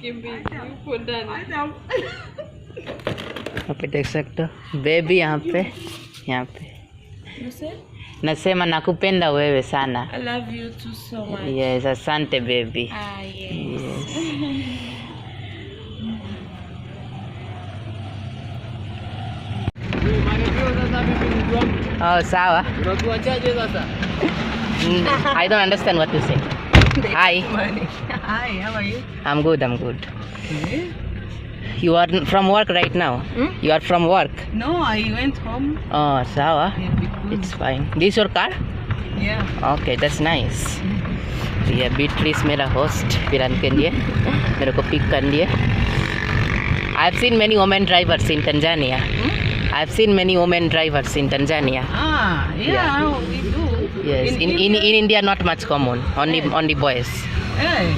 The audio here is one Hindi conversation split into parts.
यहाँ पे देख सकते हो बेबी यहाँ पे nasema nakupenda wewe sana. I love you too so much. Yes, asante baby. Yes. Oh, sawa. I don't understand what you say. Hi. Hi, how are you? I'm good. You are from work right now? You are from work? No, I went home. Oh, sawa. Yeah, It's fine. This your car? Yeah. Okay, that's nice. ये बीट्रीस मेरा होस्ट फिरन के लिए मेरे को पिक कर लिए. I have seen many women drivers in Tanzania. I have seen many women drivers in Tanzania. Yeah. We do. Yes, in India not much common. Only boys.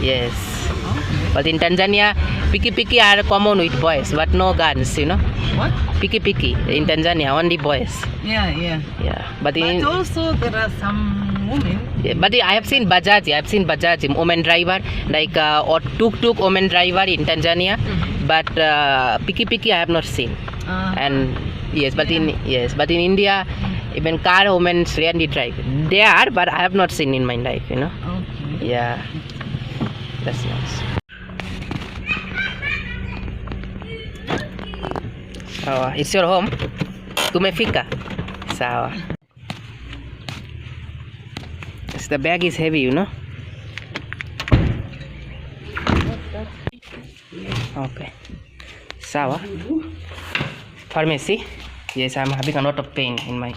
Yes. Okay. But in Tanzania, piki are common with boys, but no guns, you know. What? Piki in Tanzania only boys. Yeah. But also there are some women. Yeah, but I have seen Bajaj woman driver, like or tuk woman driver in Tanzania. But piki I have not seen. And yes, but in India, even car women rarely drive. They are, but I have not seen in my life, you know. Okay. Yeah, that's nice. Sawa, it's your home. Tumefika. Sawa. Yes, the bag is heavy, you know. Okay. Sawa. Pharmacy. Yes, I'm having a lot of pain in my.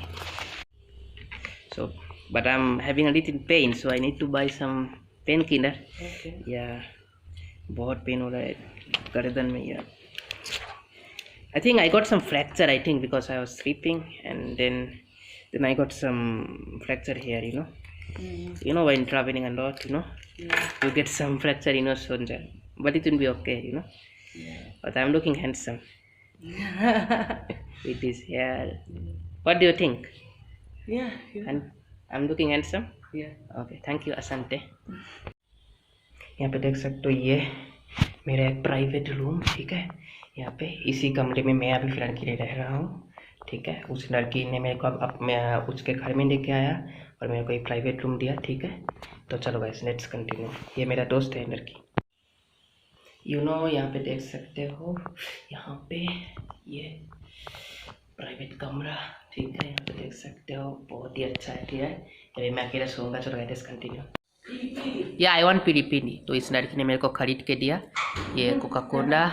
So, but I'm having a little pain, so I need to buy some painkiller. Okay. Yeah. बहुत पेन हो रहा है गर्दन में यार. I think I got some fracture, I think, because I was sleeping, and then I got some fracture here, you know. You know, when traveling a lot, you know, you get some fracture in your shoulder, but it will be okay, you know. But I'm looking handsome with this hair. What do you think? Yeah. And I'm looking handsome? Yeah. Okay, thank you, Asante. यहाँ पे देख सकते हो ये मेरा एक प्राइवेट रूम, ठीक है. यहाँ पे इसी कमरे में मैं अभी फिलहाल के लिए रह रहा हूँ, ठीक है. उस लड़की ने मेरे को अब मैं उसके घर में लेके आया और मेरे को एक प्राइवेट रूम दिया, ठीक है. तो चलो गाइस, लेट्स कंटिन्यू. ये मेरा दोस्त है लड़की, यू नो. यहाँ पे देख सकते हो, यहाँ पे ये प्राइवेट कमरा, ठीक है. यहाँ पे देख सकते हो बहुत ही अच्छा है, ठीक है. अभी मैं अकेला सोऊंगा. चलो लेट्स कंटिन्यू. या आई वांट पिरी. तो इस लड़की ने मेरे को खरीद के दिया ये Coca Cola.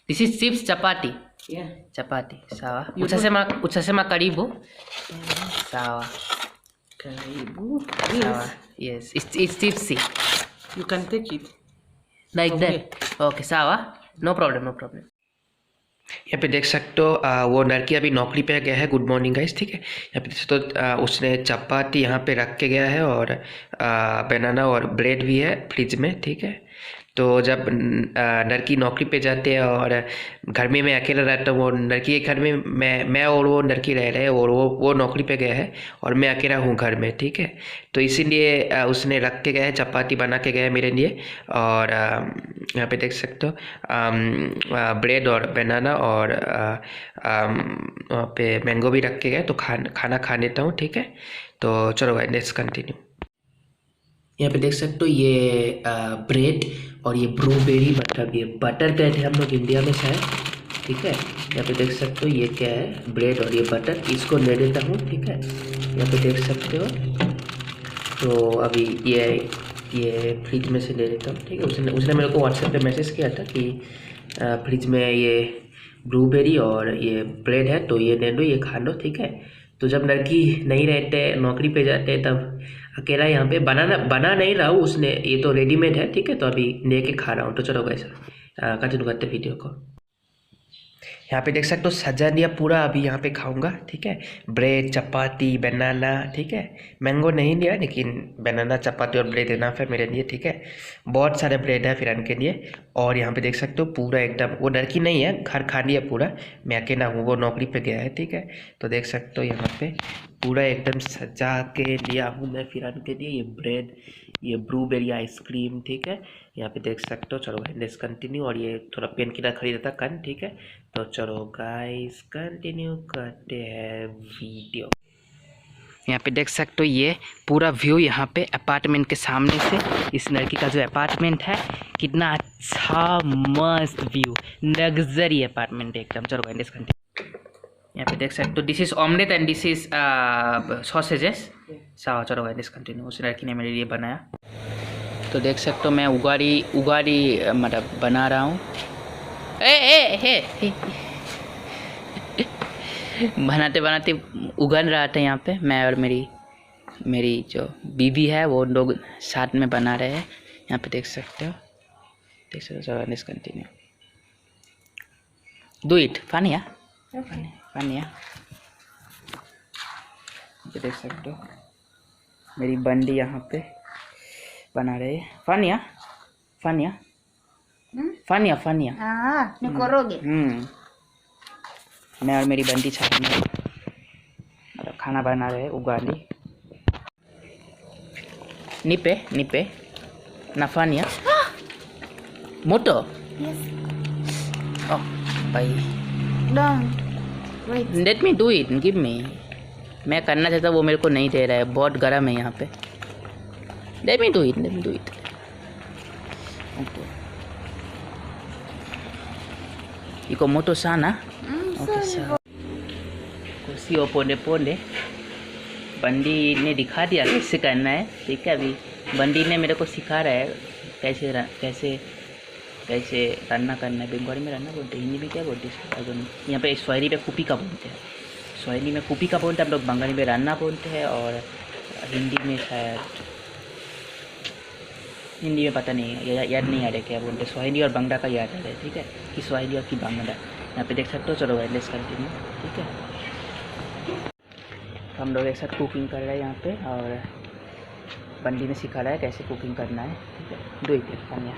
This is chips chapati. Chapati. Sawa. Uchasema karibu. Sawa. Karibu. Sawa. Yes. It's tipsy. You can take it. Like that. Okay. Sawa. No problem. यहाँ पे देख सकते हो वो लड़की अभी नौकरी पे गया है. गुड मॉर्निंग गाइस, ठीक है. यहाँ पे तो उसने चपाती यहाँ पे रख के गया है और बनाना और ब्रेड भी है फ्रिज में, ठीक है. तो जब लड़की नौकरी पे जाते हैं और घर में मैं अकेला रहता हूँ, वो लड़की के घर में मैं और वो लड़की रह रहे हैं और वो नौकरी पे गया है और मैं अकेला हूँ घर में, ठीक है. तो इसीलिए उसने रख के गया है, चपाती बना के गया है मेरे लिए. और यहाँ पे देख सकते हो ब्रेड और बनाना और वहाँ पे मैंगो भी रख के गया. तो खाना खा लेता हूँ, ठीक है. तो चलो भाई, लेट्स कंटिन्यू. यहाँ पे देख सकते हो ये ब्रेड और ये ब्लूबेरी बटर. ये बटर कहते हैं हम लोग इंडिया में शायद, ठीक है. यहाँ पे देख सकते हो ये क्या है, ब्रेड और ये बटर. इसको ले लेता हूँ, ठीक है. यहाँ पे देख सकते हो. तो अभी ये फ्रिज में से ले लेता हूँ, ठीक है. उसने मेरे को व्हाट्सएप पे मैसेज किया था कि फ्रिज में ये ब्लूबेरी और ये ब्रेड है, तो ये ले लो, ये खा लो, ठीक है. तो जब लड़की नहीं रहते, नौकरी पे जाते, तब अकेला यहाँ पे बना नहीं रहा हूँ. उसने ये तो रेडीमेड है, ठीक है. तो अभी लेके खा रहा हूँ. तो चलो गाइस कंटिन्यू करते वीडियो को. यहाँ पे देख सकते हो सजा दिया पूरा. अभी यहाँ पे खाऊंगा, ठीक है. ब्रेड, चपाती, बनाना, ठीक है. मैंगो नहीं लिया, लेकिन बनाना, चपाती और ब्रेड लेना फिर मेरे लिए, ठीक है. बहुत सारे ब्रेड है फिर के लिए. और यहाँ पे देख सकते हो पूरा एकदम, वो लड़की नहीं है, घर खाली है पूरा. मैं अकेला हूँ, वो नौकरी पे गया है, ठीक है. तो देख सकते हो यहाँ पे पूरा एकदम सजा के लिया हूँ मैं फिर के लिए. ये ब्रेड, ये ब्लूबेरी आइसक्रीम, ठीक है. यहाँ पे देख सकते हो। चलो लेट्स कंटिन्यू। और ये थोड़ा पेन किलर खरीदा था कन, ठीक है। तो चलो गाइस कंटिन्यू करते हैं वीडियो। यहाँ पे देख सकते हो ये पूरा व्यू यहाँ पे अपार्टमेंट के सामने से, इस लड़की का जो अपार्टमेंट है, कितना अच्छा मस्त व्यू, लग्जरी अपार्टमेंट एकदम। चलो गाइस कंटिन्यू। यहाँ पे देख सकते हो this is omelette and this is sausages. सावा। चलो गाइस कंटिन्यू। उस लड़की ने मेरे लिए बनाया। तो देख सकते हो मैं उगाड़ी मतलब बना रहा हूँ। बनाते बनाते उगल रहा था यहाँ पे। मैं और मेरी जो बीबी है वो लोग साथ में बना रहे हैं। यहाँ पे देख सकते हो। चलो let's continue. Do it Fania. Fania देख सकते हो मेरी बंडी यहाँ पे बना रहे हैं। फानिया फानिया फानिया फानिया। निकोरोगे। मैं और मेरी बंदी साथ में मतलब खाना बना रहे हैं उगाली। निपे नाफानिया मोटो। ओह भाई Don't. Wait. Late me do it, give me. मैं करना चाहता वो मेरे को नहीं दे रहा है, बहुत गर्म है यहाँ पे। Let me do it okay. इको मोटो साना ओके सा कुर्सी और पोंडे बंडी ने दिखा दिया कैसे करना है, ठीक है। अभी बंडी ने मेरे को सिखा रहा है कैसे रन्ना करना है। बंगाली में रन्ना बोलते हैं, हिंदी में क्या बोलते हैं? यहाँ पे स्वाहिली में कुपी का बोलते हैं। स्वाहिली में कुपी का बोलते हैं हम लोग, बंगाली में रन्ना बोलते हैं, और हिंदी में शायद, हिंदी में पता नहीं है, याद नहीं आ रहा क्या बोलते। स्वाहिली और बंगला का याद आ रहा है, ठीक है, कि स्वाहिली और कि बांग्ला। यहाँ पे देख सकते हो। चलो लेट्स कंटिन्यू, ठीक है। हम लोग एक साथ कुकिंग कर रहे हैं यहाँ पे, और बंदी ने सिखा रहा है कैसे कुकिंग करना है, ठीक है। Do it खानिया।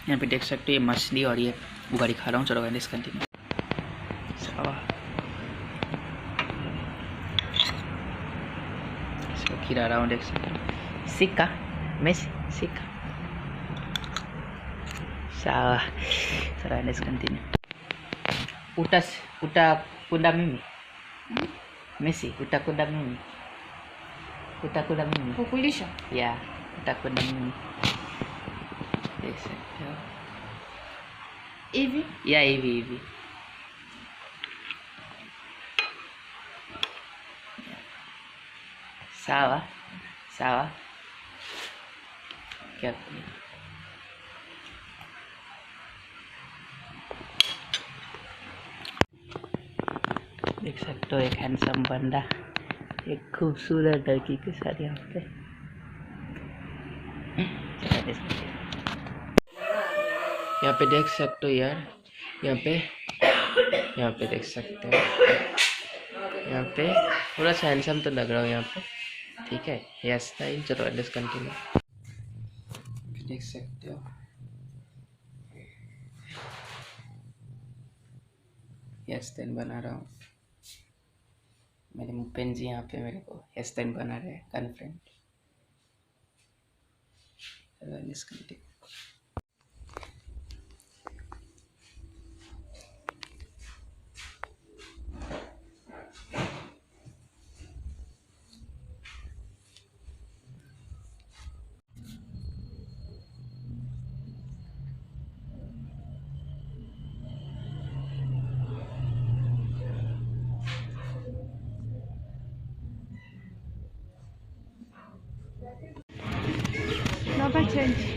यहाँ पे देख सकते हो ये मछली और ये उगाड़ी खा रहा हूँ। चलो लेट्स कंटिन्यू। इसको खिला रहा हूँ, देख सकते हो। सिक्का मेस सिक्का सावा। चलो लेट्स कंटिन्यू। उटा कुंडा मिमी Messi, utakwenda mimi. Kukulisha. Yeah, utakwenda mimi. Exactly. Hivi? Yeah, hivi. Sawa. Carefully. देख सकते हो एक हैंडसम बंदा एक खूबसूरत लड़की के साथ यहाँ पे। यहाँ पे देख सकते हो यार, यहाँ पे देख सकते हो, यहाँ पे थोड़ा सा हैंडसम तो लग रहा हूँ यहाँ पे, ठीक है। Hair style. चलो लेट्स कंटिन्यू। देख सकते हो हेयर स्टाइल बना रहा हूँ। मेरे मुपेन जी यहाँ पे मेरे को हेयर स्टाइल बना रहे हैं, कॉन्फ्रेंट। Let's continue.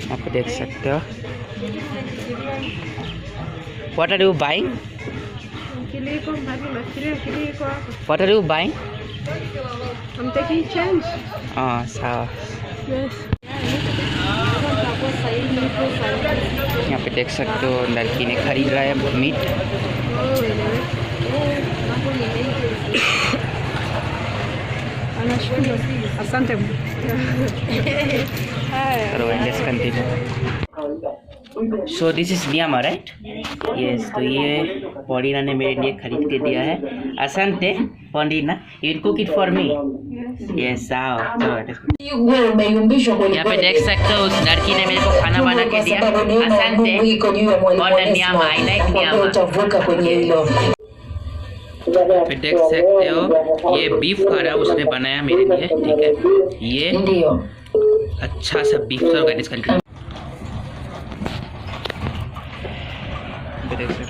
यहाँ पे देख सकते हो। What are you buying? What are you buying? I'm taking change. हाँ सावा। Yes. यहाँ पे देख सकते हो लड़की ने खरीद रहा है meet. Asante. Let's continue. So this is Myanmar, right? Yes. तो ये पॉलिना ने मेरे लिए खरीद के दिया है। असंते Paulina, you will cook it for me? Yes, आओ चलो। यहाँ पे देख सकते हो उस लड़की ने मेरे को खाना बना के दिया। असंते और न्यामा, आई लाइक न्यामा। पे देख सकते हो ये बीफ करा उसने बनाया मेरे लिए, ठीक है। ये अच्छा सा बीफ सर्व कर इसका। देख सकते हो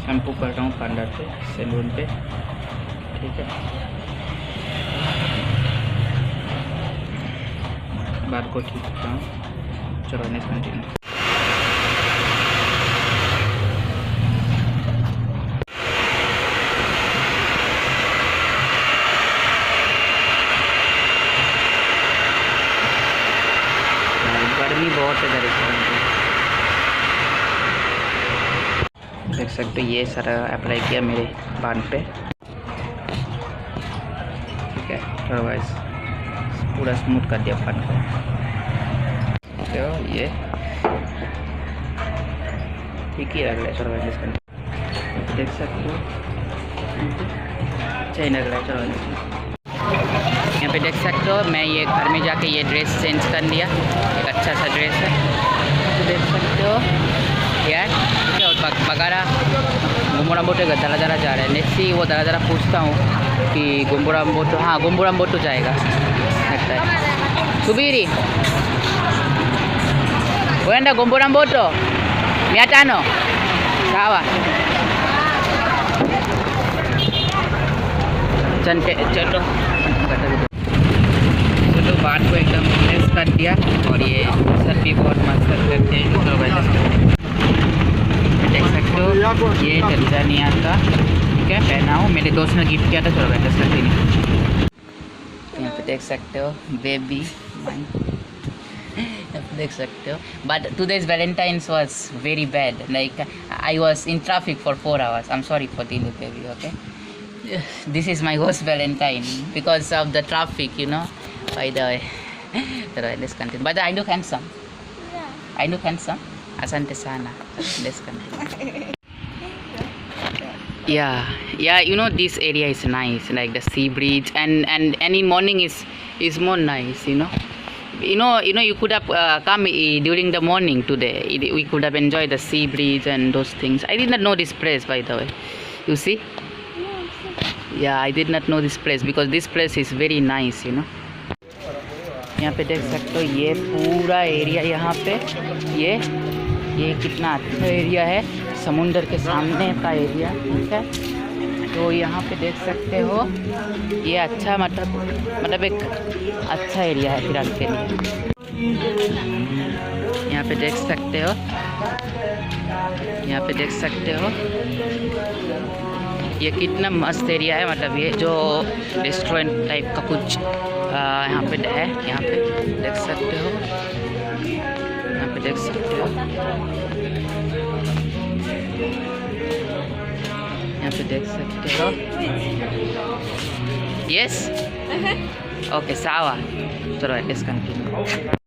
शैम्पू कर रहा हूँ पार्लर पे, सैलून पे, ठीक है। बात को ठीक करता हूँ। चलो नेक्स्ट कंटिन्यू। गर्मी बहुत है इधर। देख सकते हो ये सारा अप्लाई किया मेरे बाल पे, ठीक है। अदरवाइज पूरा स्मूथ कर दिया बाल को, तो ये ठीक ही लग रहा है। अदरवाइज इसका देख सकते हो अच्छा ही लग रहा है। चलो यहाँ पे देख सकते हो मैं ये घर में जाके ये ड्रेस चेंज कर लिया, एक अच्छा सा ड्रेस है, तो देख सकते हो यार। ठीक है, और बगारा गुम्बुराम्बोटो दरा दरा जा रहा है। नेक्स्ट ही वो दरा दरा पूछता हूँ कि गुम्बुराम्बोटो, हाँ गुम्बुराम्बोटो जाएगा लगता है। सुबीरी uenda गुम्बुराम्बोटो 500 sawa। चलो तो बात को एकदम फ्रेश कर दिया, और ये सर भी बहुत मस्त करते हैं। तो देख सकते हो ये तंजानिया का, ठीक है, पहना हूँ, मेरे दोस्त ने गिफ्ट किया था। चलो बैठे सकते हैं। यहाँ पे देख सकते हो बेबी देख सकते हो। But today's Valentine's was very bad, like I was in traffic for 4 hours. I'm sorry for delay baby, okay. This is my worst Valentine because of the traffic, you know. By the way, let's continue. But I look handsome. I look handsome. Asante sana. Let's continue. Yeah, you know this area is nice, like the sea bridge, and in morning is more nice, you know. You could have come during the morning today. We could have enjoyed the sea bridge and those things. I did not know this place, by the way. You see? Yeah, I did not know this place because this place is very nice, you know. यहाँ पे देख सकते हो ये पूरा एरिया, यहाँ पे ये कितना अच्छा एरिया है, समुंदर के सामने का एरिया, ठीक है। तो यहाँ पे देख सकते हो ये अच्छा मतलब एक अच्छा एरिया है फिलहाल के लिए। यहाँ पे देख सकते हो, यहाँ पे देख सकते हो ये कितना मस्त एरिया है। मतलब ये जो रेस्टोरेंट टाइप का कुछ यहाँ पे है, यहाँ पे देख सकते हो, यहाँ पे देख सकते हो, यहाँ पे देख सकते हो। यस, ओके सावा। चलो लेट्स कंटिन्यू।